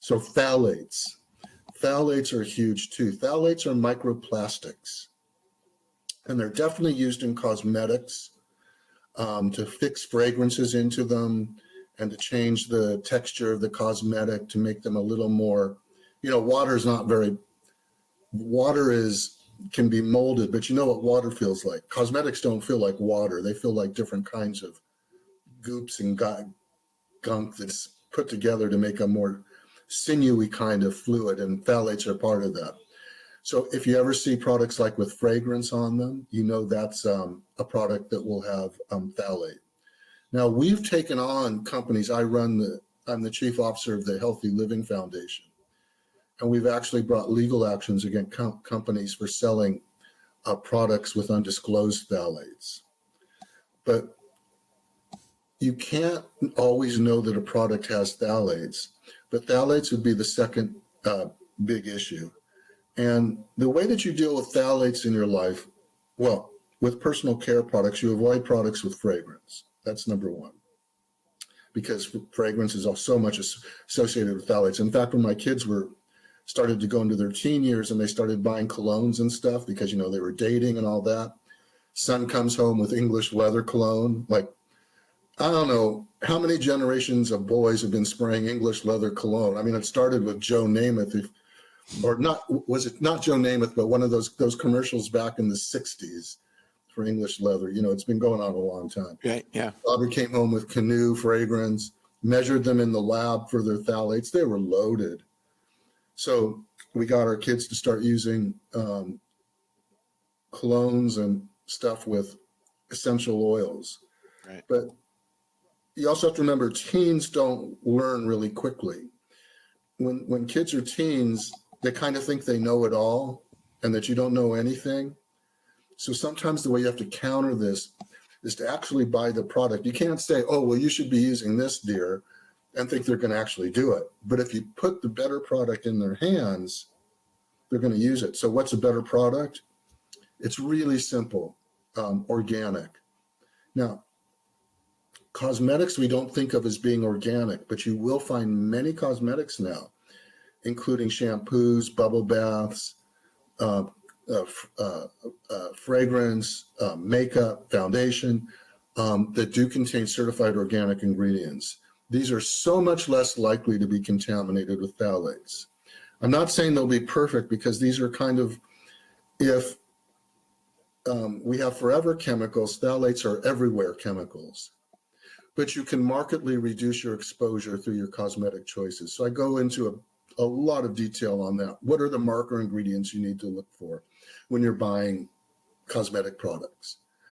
So phthalates. Phthalates are huge too. Phthalates are microplastics, and they're definitely used in cosmetics to fix fragrances into them and to change the texture of the cosmetic to make them a little more, water can be molded, but you know what water feels like. Cosmetics don't feel like water. They feel like different kinds of goops and gunk that's put together to make a more sinewy kind of fluid, and phthalates are part of that. So if you ever see products like with fragrance on them, that's a product that will have phthalate. Now, we've taken on companies. I'm the chief officer of the Healthy Living Foundation, and we've actually brought legal actions against companies for selling products with undisclosed phthalates. But you can't always know that a product has phthalates, but phthalates would be the second big issue. And the way that you deal with phthalates in your life, well, with personal care products, you avoid products with fragrance. That's number one, because fragrance is so much associated with phthalates. In fact, when my kids started to go into their teen years and they started buying colognes and stuff because, they were dating and all that, son comes home with English leather cologne. Like, I don't know how many generations of boys have been spraying English leather cologne. I mean, it started with Joe Namath, was it not Joe Namath, but one of those commercials back in the 60s for English leather. It's been going on a long time. Right, yeah. Bobby came home with Canoe fragrance, measured them in the lab for their phthalates. They were loaded. So we got our kids to start using colognes and stuff with essential oils. Right. But you also have to remember, teens don't learn really quickly. When kids are teens, they kind of think they know it all and that you don't know anything. So sometimes the way you have to counter this is to actually buy the product. You can't say, oh, well, you should be using this, dear, and think they're going to actually do it. But if you put the better product in their hands, they're going to use it. So what's a better product? It's really simple, organic. Now, cosmetics we don't think of as being organic, but you will find many cosmetics now, including shampoos, bubble baths, fragrance, makeup, foundation, that do contain certified organic ingredients. These are so much less likely to be contaminated with phthalates. I'm not saying they'll be perfect, because these are kind of, if we have forever chemicals, phthalates are everywhere chemicals. But you can markedly reduce your exposure through your cosmetic choices. So I go into a lot of detail on that. What are the marker ingredients you need to look for when you're buying cosmetic products?